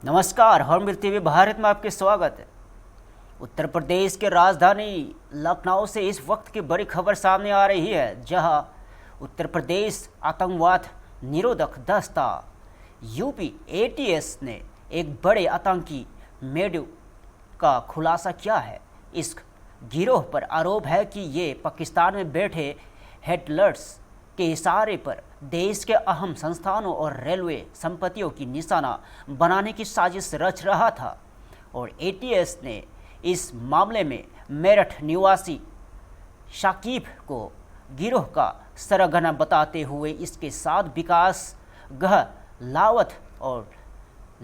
नमस्कार, hornbill TV Bharat में आपके स्वागत है। उत्तर प्रदेश के राजधानी लखनऊ से इस वक्त की बड़ी खबर सामने आ रही है, जहां उत्तर प्रदेश आतंकवाद निरोधक दस्ता यूपी एटीएस ने एक बड़े आतंकी मेडू का खुलासा किया है। इस गिरोह पर आरोप है कि ये पाकिस्तान में बैठे हेटलर्स के इशारे पर देश के अहम संस्थानों और रेलवे संपत्तियों की निशाना बनाने की साजिश रच रहा था और एटीएस ने इस मामले में मेरठ निवासी शाकिब को गिरोह का सरगना बताते हुए इसके साथ विकास गहलावत और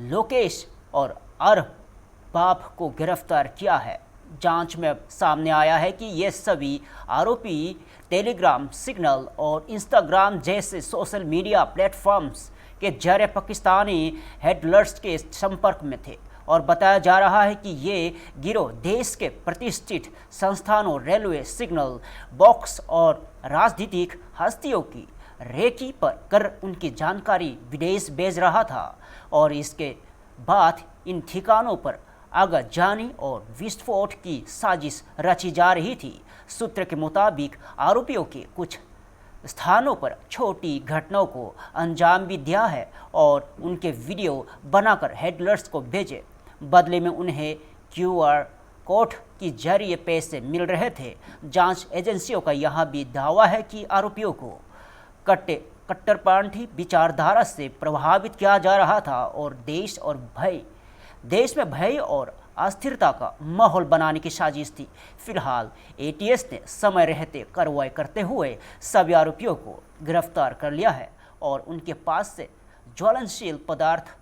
लोकेश और अरबाब को गिरफ्तार किया है। जांच में सामने आया है कि ये सभी आरोपी टेलीग्राम, सिग्नल और इंस्टाग्राम जैसे सोशल मीडिया प्लेटफॉर्म्स के जरिए पाकिस्तानी हेडलर्स के संपर्क में थे और बताया जा रहा है कि ये गिरोह देश के प्रतिष्ठित संस्थानों, रेलवे, सिग्नल बॉक्स और राजनीतिक हस्तियों की रेकी पर कर उनकी जानकारी विदेश भेज रहा था और इसके बाद इन ठिकानों पर आगजनी और विस्फोट की साजिश रची जा रही थी। सूत्र के मुताबिक आरोपियों के कुछ स्थानों पर छोटी घटनाओं को अंजाम भी दिया है और उनके वीडियो बनाकर हेडलर्स को भेजे। बदले में उन्हें QR कोड के जरिए पैसे मिल रहे थे। जांच एजेंसियों का यह भी दावा है कि आरोपियों को कट्टरपंथी विचारधारा से प्रभावित किया जा रहा था और देश में भय और अस्थिरता का माहौल बनाने की साजिश थी। फिलहाल एटीएस ने समय रहते कार्रवाई करते हुए सभी आरोपियों को गिरफ्तार कर लिया है और उनके पास से ज्वलनशील पदार्थ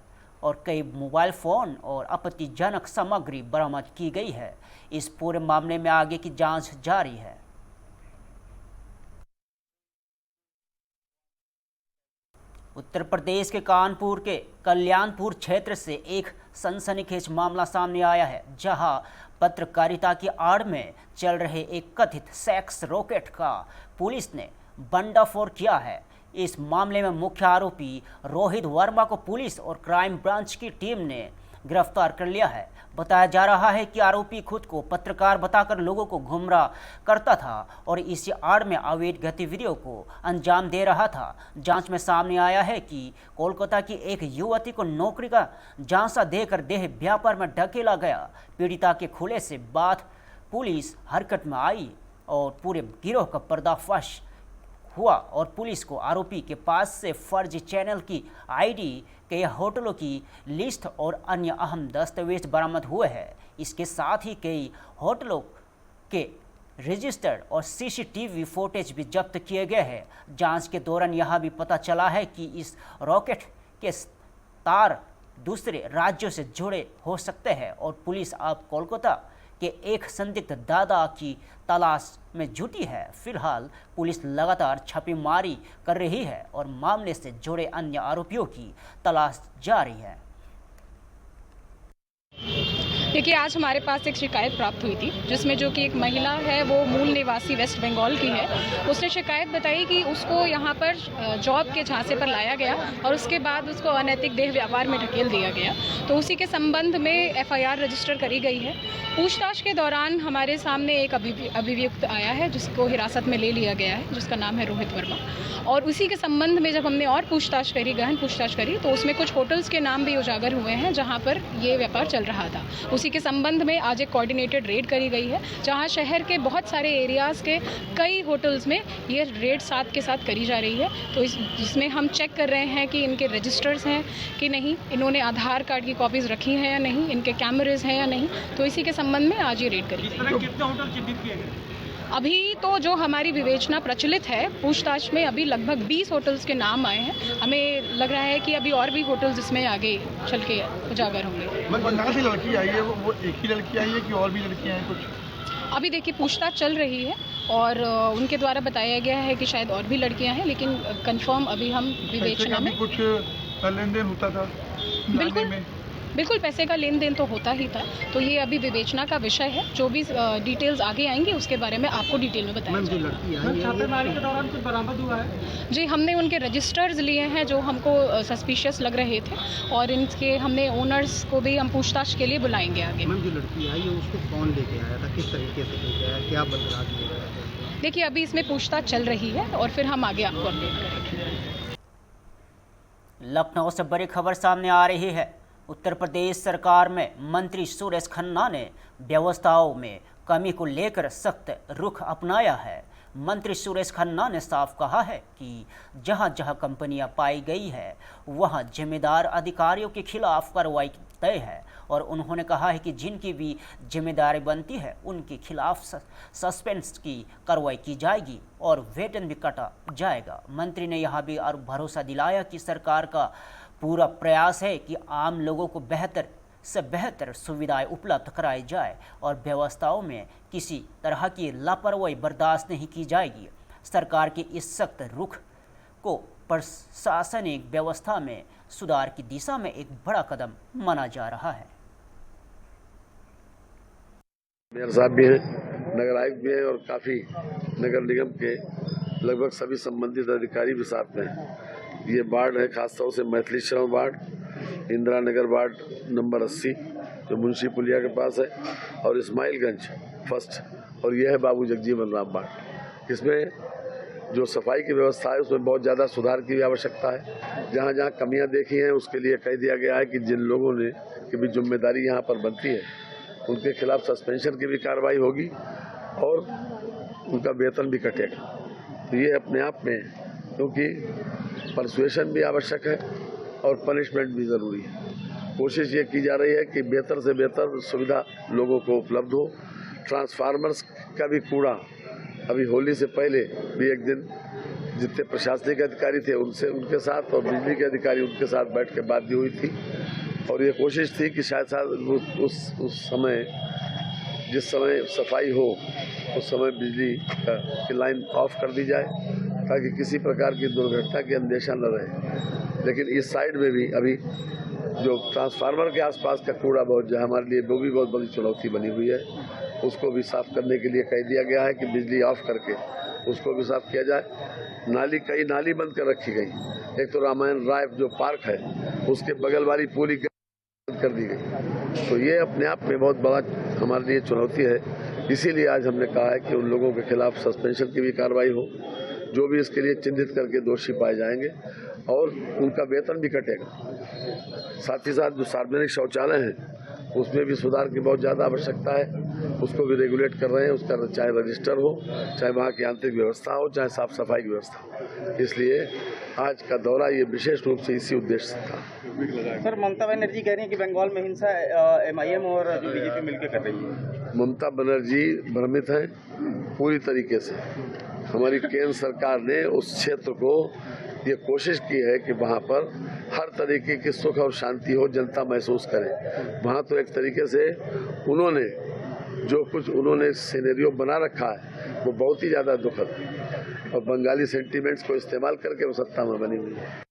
और कई मोबाइल फ़ोन और आपत्तिजनक सामग्री बरामद की गई है। इस पूरे मामले में आगे की जांच जारी है। उत्तर प्रदेश के कानपुर के कल्याणपुर क्षेत्र से एक सनसनीखेज मामला सामने आया है, जहां पत्रकारिता की आड़ में चल रहे एक कथित सेक्स रॉकेट का पुलिस ने भंडाफोड़ किया है। इस मामले में मुख्य आरोपी रोहित वर्मा को पुलिस और क्राइम ब्रांच की टीम ने गिरफ्तार कर लिया है। बताया जा रहा है कि आरोपी खुद को पत्रकार बताकर लोगों को गुमराह करता था और इसी आड़ में अवैध गतिविधियों को अंजाम दे रहा था। जांच में सामने आया है कि कोलकाता की एक युवती को नौकरी का झांसा देकर देह व्यापार में ढकेला गया। पीड़िता के खुले से बाद पुलिस हरकत में आई और पूरे गिरोह का पर्दाफाश हुआ और पुलिस को आरोपी के पास से फर्जी चैनल की आईडी, कई होटलों की लिस्ट और अन्य अहम दस्तावेज बरामद हुए हैं। इसके साथ ही कई होटलों के रजिस्टर्ड और CCTV फुटेज भी जब्त किए गए हैं। जांच के दौरान यह भी पता चला है कि इस रॉकेट के तार दूसरे राज्यों से जुड़े हो सकते हैं और पुलिस अब कोलकाता के एक संदिग्ध दादा की तलाश में जुटी है। फिलहाल पुलिस लगातार छापेमारी कर रही है और मामले से जुड़े अन्य आरोपियों की तलाश जारी है। देखिए, आज हमारे पास एक शिकायत प्राप्त हुई थी, जिसमें जो कि एक महिला है, वो मूल निवासी वेस्ट बंगाल की है। उसने शिकायत बताई कि उसको यहाँ पर जॉब के झांसे पर लाया गया और उसके बाद उसको अनैतिक देह व्यापार में ढकेल दिया गया। तो उसी के संबंध में FIR रजिस्टर करी गई है। पूछताछ के दौरान हमारे सामने एक अभियुक्त आया है, जिसको हिरासत में ले लिया गया है, जिसका नाम है रोहित वर्मा। और उसी के संबंध में जब हमने और गहन पूछताछ करी, तो उसमें कुछ होटल्स के नाम भी उजागर हुए हैं, जहाँ पर ये व्यापार चल रहा था। उसी के संबंध में आज एक कोऑर्डिनेटेड रेड करी गई है, जहां शहर के बहुत सारे एरियाज़ के कई होटल्स में ये रेड साथ के साथ करी जा रही है। तो इसमें हम चेक कर रहे हैं कि इनके रजिस्टर्स हैं कि नहीं, इन्होंने आधार कार्ड की कॉपीज़ रखी हैं या नहीं, इनके कैमरेज हैं या नहीं। तो इसी के संबंध में आज ये रेड करी गई। कितने होटल चिन्हित किए गए? अभी तो जो हमारी विवेचना प्रचलित है, पूछताछ में अभी लगभग 20 होटल्स के नाम आए हैं। हमें लग रहा है कि अभी और भी होटल्स इसमें आगे चल के उजागर होंगे। कहाँ से लड़की आई है? वो एक ही लड़की आई है कि और भी लड़कियाँ हैं कुछ? अभी देखिए, पूछताछ चल रही है और उनके द्वारा बताया गया है कि शायद और भी लड़कियां हैं, लेकिन कंफर्म अभी हम विवेचना में कुछ लेन देन होता था बिल्कुल में। बिल्कुल पैसे का लेन देन तो होता ही था, तो ये अभी विवेचना का विषय है। जो भी डिटेल्स आगे आएंगी उसके बारे में आपको डिटेल में बताया जाएगा। लड़की है छापेमारी के दौरान कुछ बरामद हुआ है? जी, हमने उनके रजिस्टर्स लिए हैं जो हमको सस्पिशियस लग रहे थे, और इनके हमने ओनर्स को भी हम पूछताछ के लिए बुलाएंगे आगे। मैम, जो लड़की आई है उसको कौन लेके आया था, किस तरीके से लेके आया, क्या बदलाव लेके आया था? देखिए, अभी इसमें पूछताछ चल रही है और फिर हम आगे आपको अपडेट करेंगे। लखनऊ से बड़ी खबर सामने आ रही है। उत्तर प्रदेश सरकार में मंत्री सुरेश खन्ना ने व्यवस्थाओं में कमी को लेकर सख्त रुख अपनाया है। मंत्री सुरेश खन्ना ने साफ कहा है कि जहां जहां कंपनियां पाई गई है वहां जिम्मेदार अधिकारियों के खिलाफ कार्रवाई तय है, और उन्होंने कहा है कि जिनकी भी जिम्मेदारी बनती है उनके खिलाफ सस्पेंस की कार्रवाई की जाएगी और वेतन भी काटा जाएगा। मंत्री ने यहां भी और भरोसा दिलाया कि सरकार का पूरा प्रयास है कि आम लोगों को बेहतर से बेहतर सुविधाएं उपलब्ध कराई जाए और व्यवस्थाओं में किसी तरह की लापरवाही बर्दाश्त नहीं की जाएगी। सरकार के इस सख्त रुख को प्रशासनिक व्यवस्था में सुधार की दिशा में एक बड़ा कदम माना जा रहा है। मेयर साहब भी हैं, नगर आयुक्त भी हैं और काफ़ी नगर निगम के लगभग सभी संबंधित अधिकारी भी साथ में हैं। ये वार्ड है खासतौर से मैथिली श्रवण ward, Indira Nagar ward number 80 जो मुंशी पुलिया के पास है, और इस्माइलगंज फर्स्ट, और यह है बाबू जगजीवन राम वार्ड। इसमें जो सफाई की व्यवस्था है उसमें बहुत ज़्यादा सुधार की आवश्यकता है। जहाँ जहाँ कमियाँ देखी हैं उसके लिए कह दिया गया है कि जिन लोगों ने की भी जिम्मेदारी यहाँ पर बनती है उनके खिलाफ सस्पेंशन की भी कार्रवाई होगी और उनका वेतन भी कटेगा। तो ये अपने आप में, क्योंकि परसुएशन भी आवश्यक है और पनिशमेंट भी ज़रूरी है। कोशिश ये की जा रही है कि बेहतर से बेहतर सुविधा लोगों को उपलब्ध हो। ट्रांसफार्मर्स का भी कूड़ा अभी होली से पहले भी एक दिन जितने प्रशासनिक अधिकारी थे उनके साथ और बिजली के अधिकारी उनके साथ बैठ के बात भी हुई थी, और ये कोशिश थी कि शायद उस समय जिस समय सफाई हो उस समय बिजली की लाइन ऑफ कर दी जाए ताकि किसी प्रकार की दुर्घटना की अंदेशा न रहे। लेकिन इस साइड में भी अभी जो ट्रांसफार्मर के आसपास का कूड़ा बहुत जो हमारे लिए वो भी बहुत बड़ी चुनौती बनी हुई है, उसको भी साफ करने के लिए कह दिया गया है कि बिजली ऑफ करके उसको भी साफ किया जाए। कई नाली बंद कर रखी गई। एक तो रामायण राय जो पार्क है उसके बगल वाली पूरी बंद कर दी गई। तो ये अपने आप में बहुत बड़ा हमारे लिए चुनौती है। इसीलिए आज हमने कहा है कि उन लोगों के खिलाफ सस्पेंशन की भी कार्रवाई हो जो भी इसके लिए चिन्हित करके दोषी पाए जाएंगे, और उनका वेतन भी कटेगा। साथ ही साथ जो सार्वजनिक शौचालय हैं उसमें भी सुधार की बहुत ज़्यादा आवश्यकता है। उसको भी रेगुलेट कर रहे हैं, उसका चाहे रजिस्टर हो, चाहे वहाँ की आंतरिक व्यवस्था हो, चाहे साफ सफाई की व्यवस्था हो। इसलिए आज का दौरा ये विशेष रूप से इसी उद्देश्य से था। सर, ममता बनर्जी कह रही हैं कि बंगाल में हिंसा MIM और बीजेपी मिलकर कर रही है। ममता बनर्जी भ्रमित हैं पूरी तरीके से। हमारी केंद्र सरकार ने उस क्षेत्र को ये कोशिश की है कि वहाँ पर हर तरीके की सुख और शांति हो, जनता महसूस करे। वहाँ तो एक तरीके से उन्होंने जो कुछ सिनेरियो बना रखा है वो बहुत ही ज़्यादा दुखद है, और बंगाली सेंटीमेंट्स को इस्तेमाल करके वो सत्ता में बनी हुई है।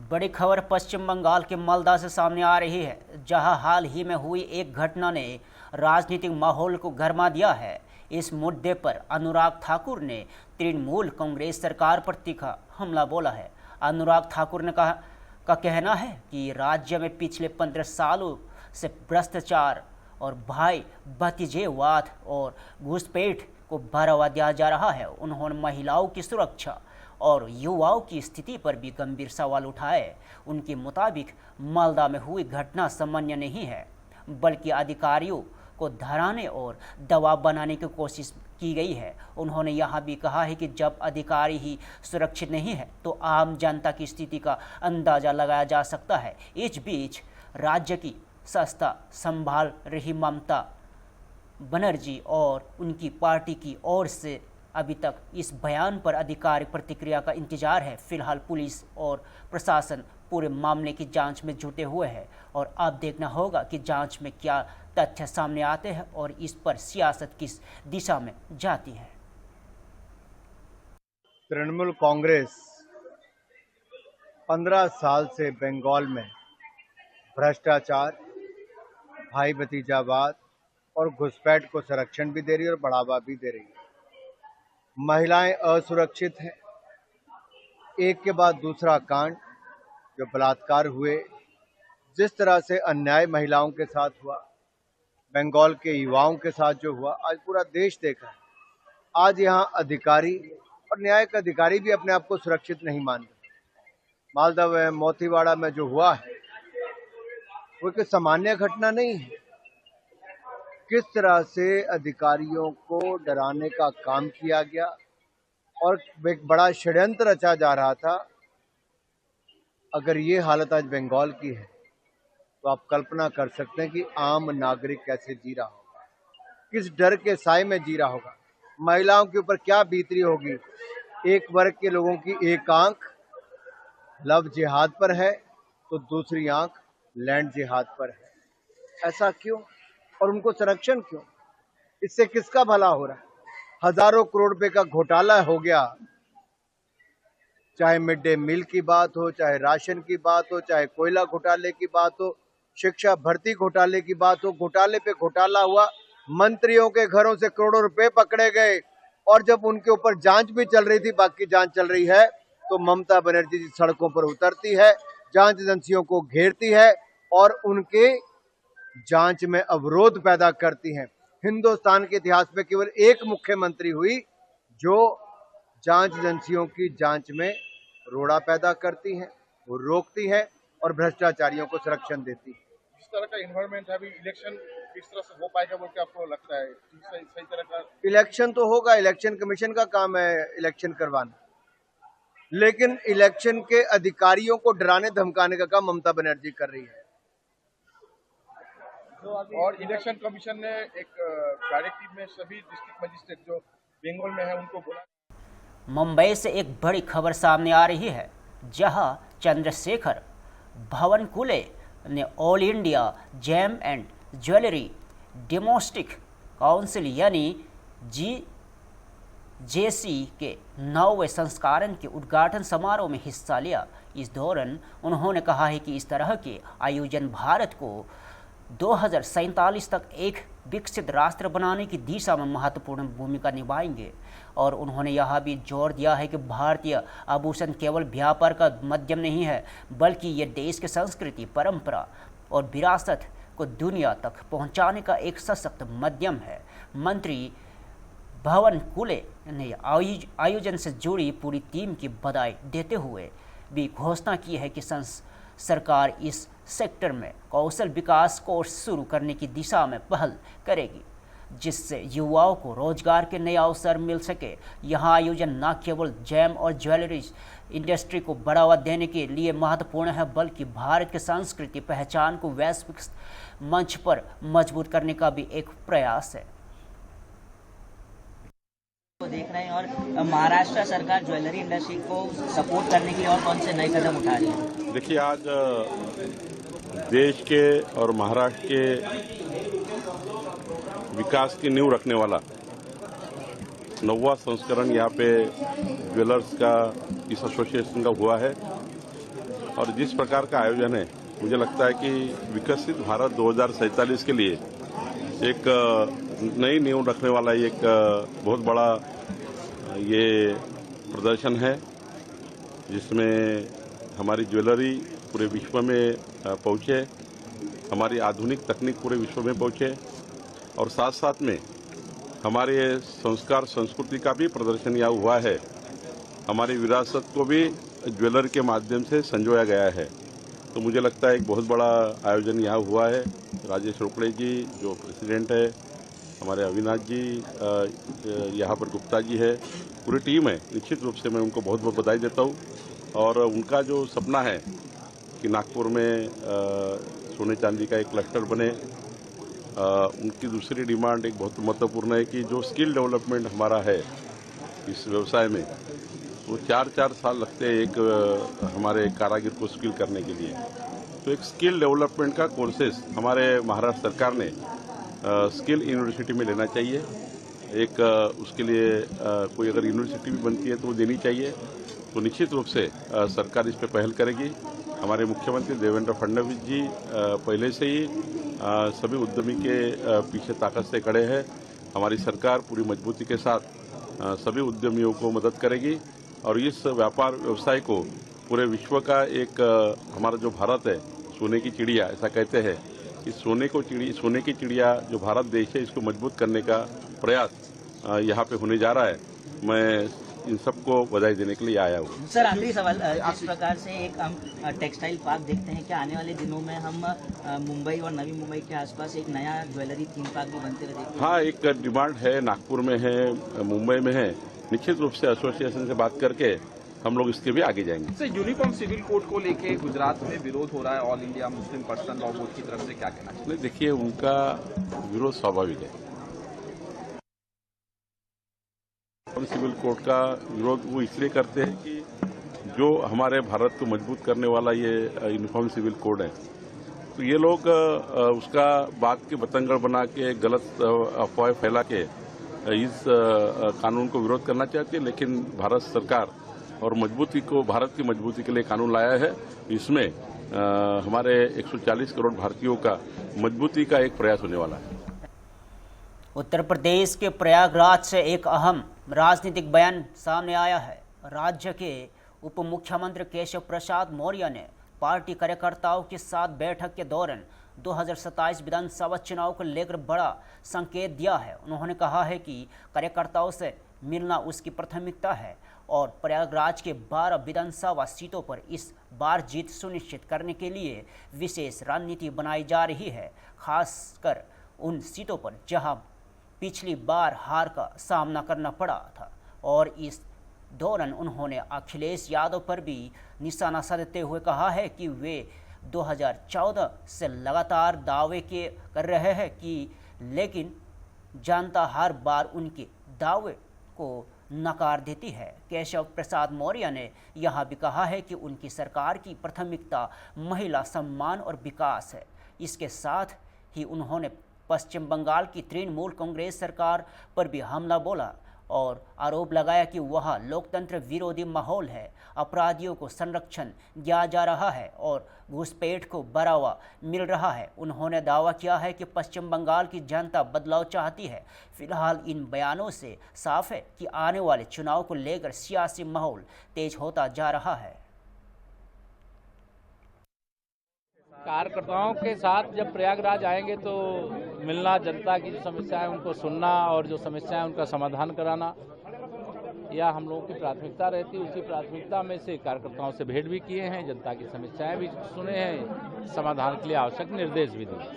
बड़ी खबर पश्चिम बंगाल के मालदा से सामने आ रही है, जहां हाल ही में हुई एक घटना ने राजनीतिक माहौल को गरमा दिया है। इस मुद्दे पर अनुराग ठाकुर ने तृणमूल कांग्रेस सरकार पर तीखा हमला बोला है। अनुराग ठाकुर ने का कहना है कि राज्य में पिछले 15 सालों से भ्रष्टाचार और भाई भतीजेवाद और घुसपैठ को बढ़ावा दिया जा रहा है। उन्होंने महिलाओं की सुरक्षा और युवाओं की स्थिति पर भी गंभीर सवाल उठाए। उनके मुताबिक मालदा में हुई घटना सामान्य नहीं है, बल्कि अधिकारियों को डराने और दबाव बनाने की कोशिश की गई है। उन्होंने यहां भी कहा है कि जब अधिकारी ही सुरक्षित नहीं है तो आम जनता की स्थिति का अंदाजा लगाया जा सकता है। इस बीच राज्य की सत्ता संभाल रही ममता बनर्जी और उनकी पार्टी की ओर से अभी तक इस बयान पर आधिकारिक प्रतिक्रिया का इंतजार है। फिलहाल पुलिस और प्रशासन पूरे मामले की जांच में जुटे हुए हैं, और अब देखना होगा कि जांच में क्या तथ्य सामने आते हैं और इस पर सियासत किस दिशा में जाती है। तृणमूल कांग्रेस 15 साल से बंगाल में भ्रष्टाचार, भाई भतीजावाद और घुसपैठ को संरक्षण भी दे रही है और बढ़ावा भी दे रही है। महिलाएं असुरक्षित हैं। एक के बाद दूसरा कांड, जो बलात्कार हुए, जिस तरह से अन्याय महिलाओं के साथ हुआ, बंगाल के युवाओं के साथ जो हुआ, आज पूरा देश देखा है। आज यहाँ अधिकारी और न्यायिक अधिकारी भी अपने आप को सुरक्षित नहीं मानते। मालदा में, मोतीवाड़ा में जो हुआ है वो कोई सामान्य घटना नहीं है। किस तरह से अधिकारियों को डराने का काम किया गया और एक बड़ा षड्यंत्र रचा जा रहा था। अगर ये हालत आज बंगाल की है तो आप कल्पना कर सकते हैं कि आम नागरिक कैसे जी रहा होगा, किस डर के साए में जी रहा होगा, महिलाओं के ऊपर क्या बीत रही होगी। एक वर्ग के लोगों की एक आंख लव जिहाद पर है तो दूसरी आंख लैंड जिहाद पर है। ऐसा क्यों? और उनको संरक्षण क्यों? इससे किसका भला हो रहा है? हजारों करोड़ रुपए का घोटाला हो गया, चाहे मिड डे मील की बात हो, चाहे राशन की बात हो, चाहे कोयला घोटाले की बात हो, शिक्षा भर्ती घोटाले की बात हो। घोटाले पे घोटाला हुआ, मंत्रियों के घरों से करोड़ों रुपए पकड़े गए और जब उनके ऊपर जांच भी चल रही थी, बाकी जांच चल रही है, तो ममता बनर्जी जी सड़कों पर उतरती है, जांच एजेंसियों को घेरती है और उनके जांच में अवरोध पैदा करती हैं। हिंदुस्तान के इतिहास में केवल एक मुख्यमंत्री हुई जो जांच एजेंसियों की जांच में रोड़ा पैदा करती हैं, वो रोकती है और भ्रष्टाचारियों को संरक्षण देती है। जिस तरह का एनवायरनमेंट है अभी, इलेक्शन किस तरह से हो पाएगा बोल के आपको लगता है? सही तरह का इलेक्शन तो होगा, इलेक्शन कमीशन का काम है इलेक्शन करवाना, लेकिन इलेक्शन के अधिकारियों को डराने धमकाने का काम ममता बनर्जी कर रही है। और इलेक्शन कमीशन ने एक डायरेक्टिव में सभी डिस्ट्रिक्ट मजिस्ट्रेट जो बंगाल में है उनको बोला। मुंबई से एक बड़ी खबर सामने आ रही है, जहां चंद्रशेखर भवनकुले ने all India gem and jewellery domestic council यानी जेसी के 9वें संस्करण के उद्घाटन समारोह में हिस्सा लिया। इस दौरान उन्होंने कहा है कि इस तरह के आयोजन भारत को 2047 तक एक विकसित राष्ट्र बनाने की दिशा में महत्वपूर्ण भूमिका निभाएंगे और उन्होंने यह भी जोर दिया है कि भारतीय आभूषण केवल व्यापार का माध्यम नहीं है, बल्कि ये देश की संस्कृति, परंपरा और विरासत को दुनिया तक पहुंचाने का एक सशक्त माध्यम है। मंत्री भवनकुले ने आयोजन से जुड़ी पूरी टीम की बधाई देते हुए भी घोषणा की है कि सरकार इस सेक्टर में कौशल विकास कोर्स शुरू करने की दिशा में पहल करेगी, जिससे युवाओं को रोजगार के नए अवसर मिल सके। यहाँ आयोजन न केवल जेम और ज्वेलरी इंडस्ट्री को बढ़ावा देने के लिए महत्वपूर्ण है, बल्कि भारत की संस्कृति पहचान को वैश्विक मंच पर मजबूत करने का भी एक प्रयास है। देख रहे हैं और महाराष्ट्र सरकार ज्वेलरी इंडस्ट्री को सपोर्ट करने के लिए और कौन से नए कदम उठा रही है? देखिए, आज देश के और महाराष्ट्र के विकास की नींव रखने वाला 9वां संस्करण यहाँ पे ज्वेलर्स का इस एसोसिएशन का हुआ है और जिस प्रकार का आयोजन है, मुझे लगता है कि विकसित भारत 2047 के लिए एक नई नींव रखने वाला एक बहुत बड़ा ये प्रदर्शन है, जिसमें हमारी ज्वेलरी पूरे विश्व में पहुंचे, हमारी आधुनिक तकनीक पूरे विश्व में पहुंचे और साथ साथ में हमारे संस्कार संस्कृति का भी प्रदर्शन यहाँ हुआ है। हमारी विरासत को भी ज्वेलरी के माध्यम से संजोया गया है। तो मुझे लगता है एक बहुत बड़ा आयोजन यहाँ हुआ है। राजेश रोकड़े जी जो प्रेसिडेंट है, हमारे अविनाश जी यहाँ पर, गुप्ता जी है, पूरी टीम है। निश्चित रूप से मैं उनको बहुत बहुत बधाई देता हूँ और उनका जो सपना है कि नागपुर में सोने चांदी का एक क्लस्टर बने, उनकी दूसरी डिमांड एक बहुत महत्वपूर्ण है कि जो स्किल डेवलपमेंट हमारा है इस व्यवसाय में, वो 4-4 साल लगते हैं एक हमारे कारागिर को स्किल करने के लिए। तो एक स्किल डेवलपमेंट का कोर्सेस हमारे महाराष्ट्र सरकार ने स्किल यूनिवर्सिटी में लेना चाहिए। एक उसके लिए कोई अगर यूनिवर्सिटी भी बनती है तो वो देनी चाहिए तो निश्चित रूप से सरकार इस पर पहल करेगी। हमारे मुख्यमंत्री देवेंद्र फडणवीस जी पहले से ही सभी उद्यमी के पीछे ताकत से खड़े हैं। हमारी सरकार पूरी मजबूती के साथ सभी उद्यमियों को मदद करेगी और इस व्यापार व्यवसाय को पूरे विश्व का एक हमारा जो भारत है सोने की चिड़िया ऐसा कहते हैं, इस सोने की चिड़िया जो भारत देश है इसको मजबूत करने का प्रयास यहाँ पे होने जा रहा है। मैं इन सबको बधाई देने के लिए आया हूँ। सर आखिरी सवाल, जिस प्रकार से एक हम टेक्सटाइल पार्क देखते हैं, क्या आने वाले दिनों में हम मुंबई और नवी मुंबई के आसपास एक नया ज्वेलरी थीम पार्क भी बनते हुए देखते हैं? हाँ, एक डिमांड है, नागपुर में है, मुंबई में है। निश्चित रूप से एसोसिएशन से बात करके हम लोग इसके भी आगे जाएंगे। सर यूनिफॉर्म सिविल कोड को लेके गुजरात में विरोध हो रहा है, all India Muslim personal law board की तरफ से, क्या कहना चाहिए? देखिए, उनका विरोध स्वाभाविक है। सिविल कोड का विरोध वो इसलिए करते हैं कि जो हमारे भारत को मजबूत करने वाला ये यूनिफॉर्म सिविल कोड है, तो ये लोग उसका बात के बतंगड़ बना के गलत अफवाहें फैला के इस कानून को विरोध करना चाहती है। लेकिन भारत सरकार और भारत की मजबूती के लिए कानून लाया है। इसमें हमारे 140 करोड़ भारतीयों का मजबूती का एक प्रयास होने वाला है। उत्तर प्रदेश के प्रयागराज से एक अहम राजनीतिक बयान सामने आया है। राज्य के उप मुख्यमंत्री केशव प्रसाद मौर्य ने पार्टी कार्यकर्ताओं के साथ बैठक के दौरान 2027 विधानसभा चुनाव को लेकर बड़ा संकेत दिया है। उन्होंने कहा है कि कार्यकर्ताओं से मिलना उसकी प्राथमिकता है और प्रयागराज के 12 विधानसभा सीटों पर इस बार जीत सुनिश्चित करने के लिए विशेष रणनीति बनाई जा रही है, खासकर उन सीटों पर जहां पिछली बार हार का सामना करना पड़ा था। और इस दौरान उन्होंने अखिलेश यादव पर भी निशाना साधते हुए कहा है कि वे 2014 से लगातार दावे कर रहे हैं कि लेकिन जनता हर बार उनके दावे को नकार देती है। केशव प्रसाद मौर्य ने यह भी कहा है कि उनकी सरकार की प्राथमिकता महिला सम्मान और विकास है। इसके साथ ही उन्होंने पश्चिम बंगाल की तृणमूल कांग्रेस सरकार पर भी हमला बोला और आरोप लगाया कि वह लोकतंत्र विरोधी माहौल है, अपराधियों को संरक्षण दिया जा रहा है और घुसपैठ को बढ़ावा मिल रहा है। उन्होंने दावा किया है कि पश्चिम बंगाल की जनता बदलाव चाहती है। फिलहाल इन बयानों से साफ है कि आने वाले चुनाव को लेकर सियासी माहौल तेज होता जा रहा है। कार्यकर्ताओं के साथ जब प्रयागराज आएंगे तो मिलना, जनता की जो समस्याएं उनको सुनना और जो समस्याएं उनका समाधान कराना, यह हम लोगों की प्राथमिकता रहती है। उसी प्राथमिकता में से कार्यकर्ताओं से भेंट भी किए हैं, जनता की समस्याएं भी सुने हैं, समाधान के लिए आवश्यक निर्देश भी दिए।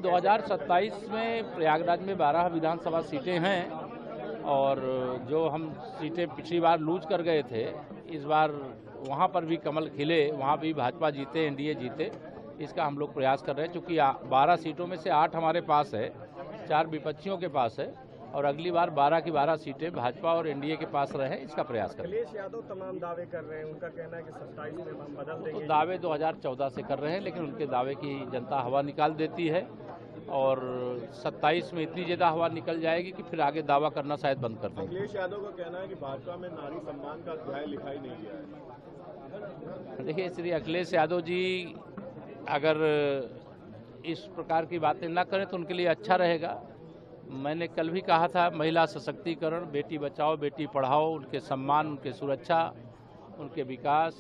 2027 में प्रयागराज में 12 विधानसभा सीटें हैं और जो हम सीटें पिछली बार लूज कर गए थे, इस बार वहाँ पर भी कमल खिले, वहाँ भी भाजपा जीते, एनडीए जीते, इसका हम लोग प्रयास कर रहे हैं। चूँकि 12 सीटों में से 8 हमारे पास है, 4 विपक्षियों के पास है और अगली बार 12 की 12 सीटें भाजपा और एनडीए के पास रहे, इसका प्रयास कर रहे हैं। अखिलेश यादव तमाम दावे कर रहे हैं, उनका कहना है कि 27 में हम बदल देंगे। तो दावे 2014 से कर रहे हैं, लेकिन उनके दावे की जनता हवा निकाल देती है और 27 में इतनी ज़्यादा हवा निकल जाएगी कि फिर आगे दावा करना शायद बंद कर देंगे। अखिलेश यादव का कहना है कि भाजपा में नारी सम्मान का अध्याय लिखा ही नहीं गया है। देखिए, श्री अखिलेश यादव जी अगर इस प्रकार की बातें ना करें तो उनके लिए अच्छा रहेगा। मैंने कल भी कहा था, महिला सशक्तिकरण, बेटी बचाओ बेटी पढ़ाओ, उनके सम्मान, उनके सुरक्षा, उनके विकास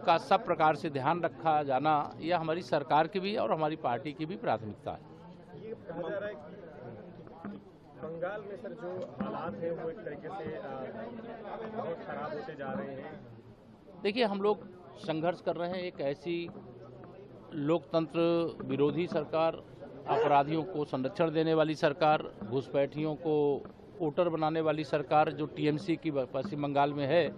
का सब प्रकार से ध्यान रखा जाना, यह हमारी सरकार की भी और हमारी पार्टी की भी प्राथमिकता है। ये कहा जा रहा है कि बंगाल में सर जो हालात हैं वो एक तरीके से बहुत खराब होते जा रहे हैं। देखिए, हम लोग संघर्ष कर रहे हैं, एक ऐसी लोकतंत्र विरोधी सरकार, अपराधियों को संरक्षण देने वाली सरकार, घुसपैठियों को वोटर बनाने वाली सरकार जो टीएमसी की पश्चिम बंगाल में है,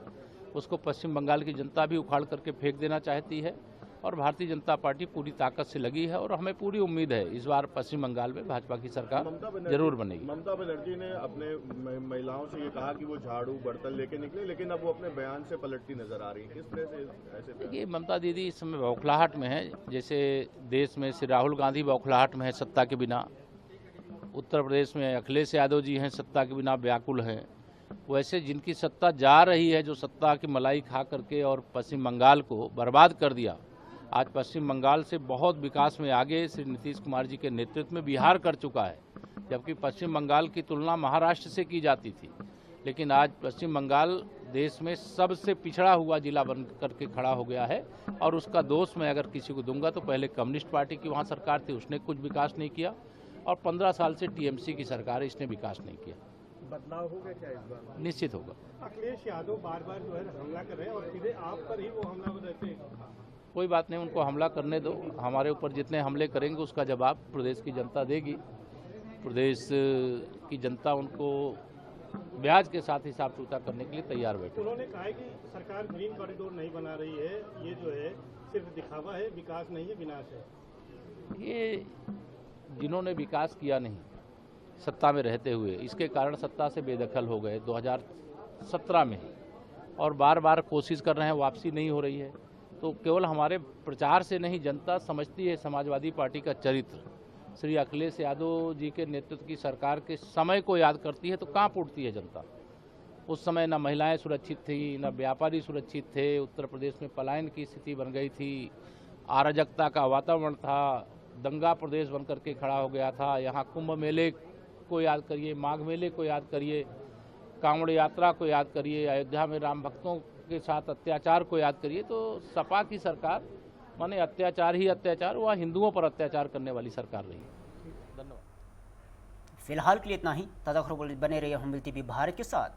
उसको पश्चिम बंगाल की जनता भी उखाड़ करके फेंक देना चाहती है और भारतीय जनता पार्टी पूरी ताकत से लगी है और हमें पूरी उम्मीद है इस बार पश्चिम बंगाल में भाजपा की सरकार जरूर बनेगी। ममता बनर्जी ने अपने महिलाओं से ये कहा कि वो झाड़ू बर्तन लेके निकले, लेकिन अब वो अपने बयान से पलटती नजर आ रही है। किस तरह से ऐसे? ये ममता दीदी इस समय बौखलाहट में है, जैसे देश में श्री राहुल गांधी बौखलाहट में है सत्ता के बिना, उत्तर प्रदेश में अखिलेश यादव जी हैं सत्ता के बिना व्याकुल हैं, वैसे जिनकी सत्ता जा रही है, जो सत्ता की मलाई खा करके और पश्चिम बंगाल को बर्बाद कर दिया, आज पश्चिम बंगाल से बहुत विकास में आगे श्री नीतीश कुमार जी के नेतृत्व में बिहार कर चुका है, जबकि पश्चिम बंगाल की तुलना महाराष्ट्र से की जाती थी। लेकिन आज पश्चिम बंगाल देश में सबसे पिछड़ा हुआ जिला बन करके खड़ा हो गया है, और उसका दोष मैं अगर किसी को दूंगा तो पहले कम्युनिस्ट पार्टी की वहाँ सरकार थी, उसने कुछ विकास नहीं किया, और 15 साल से टीएमसी की सरकार है, इसने विकास नहीं किया। बदलाव होगा क्या इस बार? निश्चित होगा। अखिलेश यादव बार बार जो है हमला कर रहे हैं और सीधे आप पर ही वो हमला रहते हैं। कोई बात नहीं, उनको हमला करने दो। हमारे ऊपर जितने हमले करेंगे उसका जवाब प्रदेश की जनता देगी। प्रदेश की जनता उनको ब्याज के साथ हिसाब चुकता करने के लिए तैयार बैठे। उन्होंने कहा है कि सरकार ग्रीन कॉरिडोर नहीं बना रही है, ये जो है सिर्फ दिखावा है, विकास नहीं है, विनाश है। ये जिन्होंने विकास किया नहीं सत्ता में रहते हुए, इसके कारण सत्ता से बेदखल हो गए 2017 में, और बार बार कोशिश कर रहे हैं, वापसी नहीं हो रही है। तो केवल हमारे प्रचार से नहीं, जनता समझती है समाजवादी पार्टी का चरित्र। श्री अखिलेश यादव जी के नेतृत्व की सरकार के समय को याद करती है तो कांप उठती है जनता। उस समय न महिलाएं सुरक्षित थी, न व्यापारी सुरक्षित थे, उत्तर प्रदेश में पलायन की स्थिति बन गई थी, अराजकता का वातावरण था, दंगा प्रदेश बन करके खड़ा हो गया था। यहाँ कुंभ मेले को याद करिए, माघ मेले को याद करिए, कांवड़ यात्रा को याद करिए, अयोध्या में राम भक्तों के साथ अत्याचार को याद करिए। तो सपा की सरकार माने अत्याचार ही अत्याचार, वह हिंदुओं पर अत्याचार करने वाली सरकार रही। धन्यवाद। फिलहाल के लिए इतना ही। ताज़ा खबरों बने रहिए हम मिलती भी भारत के साथ।